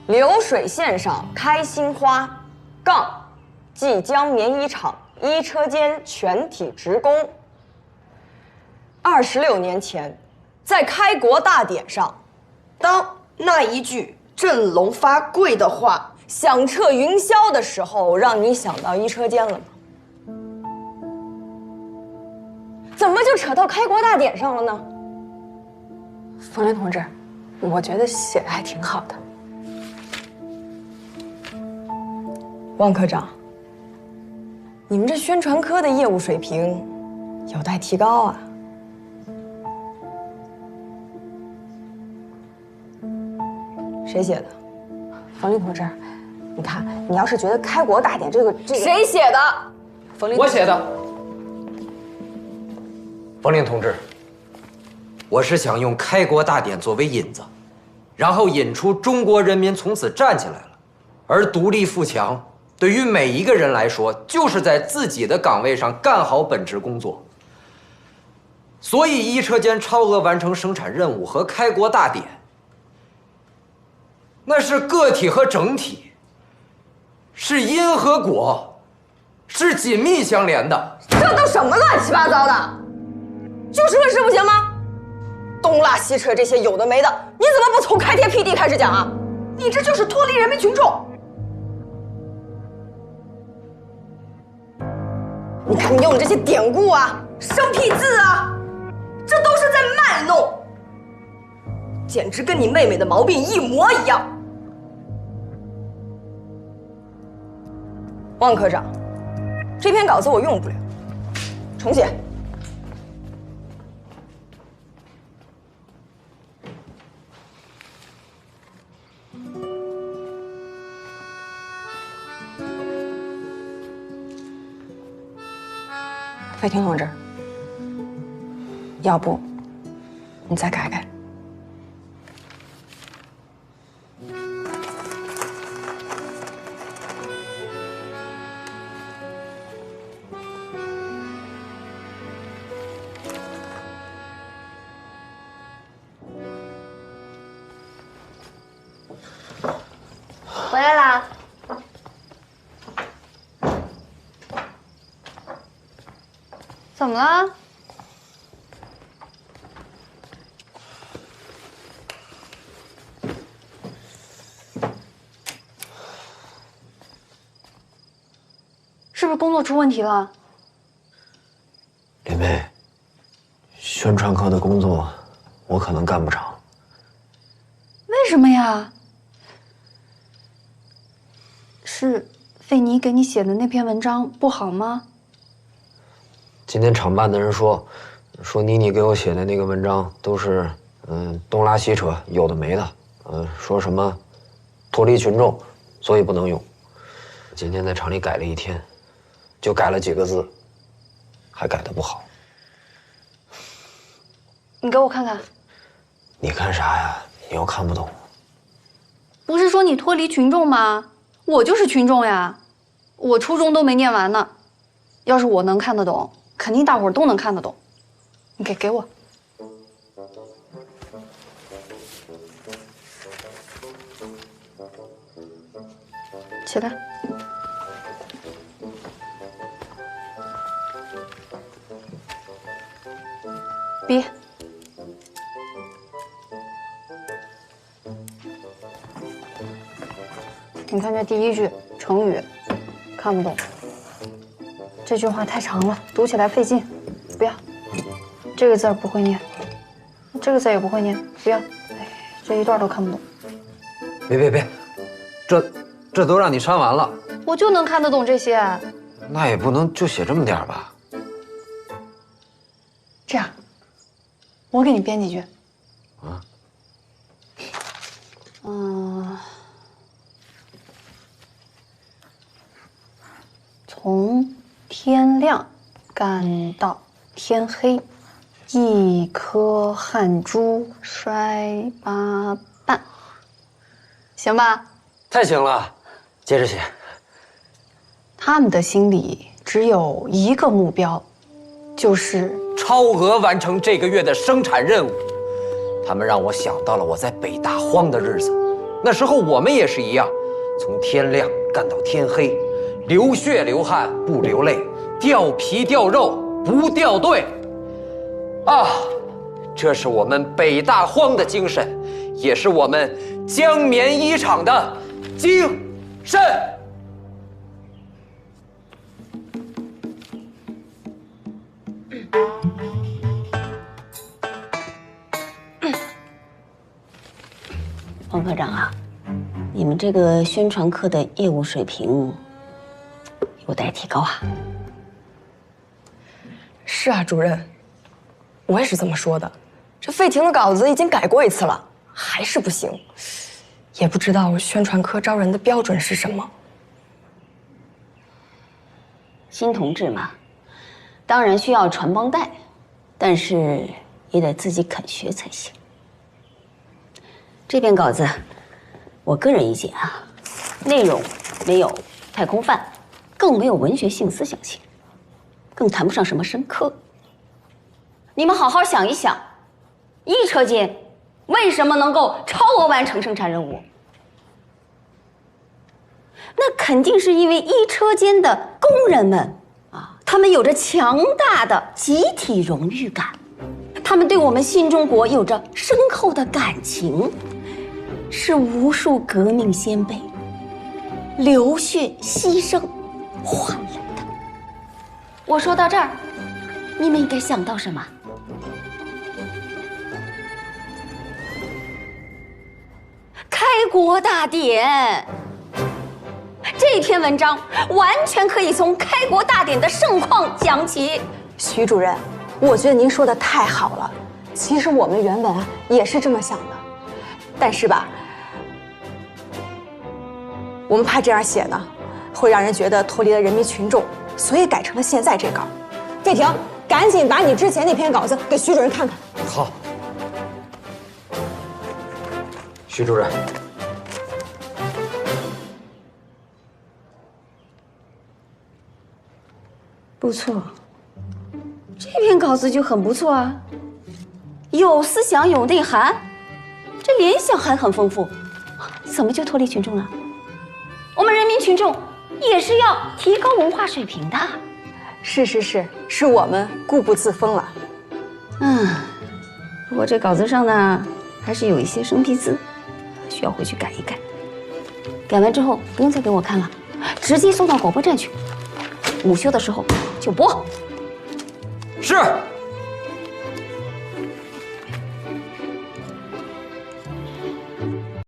流水线上开新花，杠，即将棉衣厂衣车间全体职工。26年前，在开国大典上，当那一句振聋发聩的话响彻云霄的时候，让你想到衣车间了吗？怎么就扯到开国大典上了呢？冯林同志，我觉得写的还挺好的。汪科长，你们这宣传科的业务水平有待提高啊！谁写的？冯林同志，你看，你要是觉得开国大典这个谁写的？冯林，我写的。冯令同志，我是想用开国大典作为引子，然后引出中国人民从此站起来了，而独立富强对于每一个人来说，就是在自己的岗位上干好本职工作。所以，衣车间超额完成生产任务和开国大典，那是个体和整体，是因和果，是紧密相连的。这都什么乱七八糟的？就事论事不行吗？东拉西扯这些有的没的，你怎么不从开天辟地开始讲啊？你这就是脱离人民群众。你看你用的这些典故啊、生僻字啊，这都是在卖弄，简直跟你妹妹的毛病一模一样。汪科长，这篇稿子我用不了，重写。费婷同志，要不你再改改？回来啦。怎么了？是不是工作出问题了？林妹，宣传科的工作我可能干不长。为什么呀？是费妮给你写的那篇文章不好吗？今天厂办的人说妮妮给我写的那个文章都是东拉西扯，有的没的，说什么脱离群众，所以不能用。今天在厂里改了一天，就改了几个字，还改得不好。你给我看看。你看啥呀？你又看不懂。不是说你脱离群众吗？我就是群众呀，我初中都没念完呢。要是我能看得懂，肯定大伙儿都能看得懂。你给我。起来。笔。你看这第一句成语，看不懂。这句话太长了，读起来费劲，不要。这个字儿不会念，这个字也不会念，不要。哎，这一段都看不懂。别，这都让你删完了，我就能看得懂这些。那也不能就写这么点吧？这样，我给你编几句。啊？从天亮干到天黑，一颗汗珠衰八瓣，行吧？太行了，接着写。他们的心里只有一个目标，就是超额完成这个月的生产任务。他们让我想到了我在北大荒的日子，那时候我们也是一样，从天亮干到天黑，流血流汗不流泪，掉皮掉肉不掉队。啊，这是我们北大荒的精神，也是我们江棉衣厂的精神。王科长啊，你们这个宣传课的业务水平有待提高啊。是啊，主任，我也是这么说的。这费婷的稿子已经改过一次了，还是不行。也不知道宣传科招人的标准是什么。新同志嘛，当然需要传帮带，但是也得自己肯学才行。这篇稿子，我个人意见啊，内容没有太空泛，更没有文学性、思想性，更谈不上什么深刻。你们好好想一想，一车间为什么能够超额完成生产任务？那肯定是因为一车间的工人们啊，他们有着强大的集体荣誉感，他们对我们新中国有着深厚的感情，是无数革命先辈流血牺牲换来的。我说到这儿，你们应该想到什么？开国大典。这篇文章完全可以从开国大典的盛况讲起。徐主任，我觉得您说的太好了。其实我们原本也是这么想的，但是吧，我们怕这样写呢，会让人觉得脱离了人民群众，所以改成了现在这稿。费婷，赶紧把你之前那篇稿子给徐主任看看。好，徐主任。不错，这篇稿子就很不错啊，有思想有内涵，这联想还很丰富，怎么就脱离群众了？我们人民群众也是要提高文化水平的。是我们固步自封了。不过这稿子上呢，还是有一些生僻字，需要回去改一改。改完之后不用再给我看了，直接送到广播站去，午休的时候就播。是。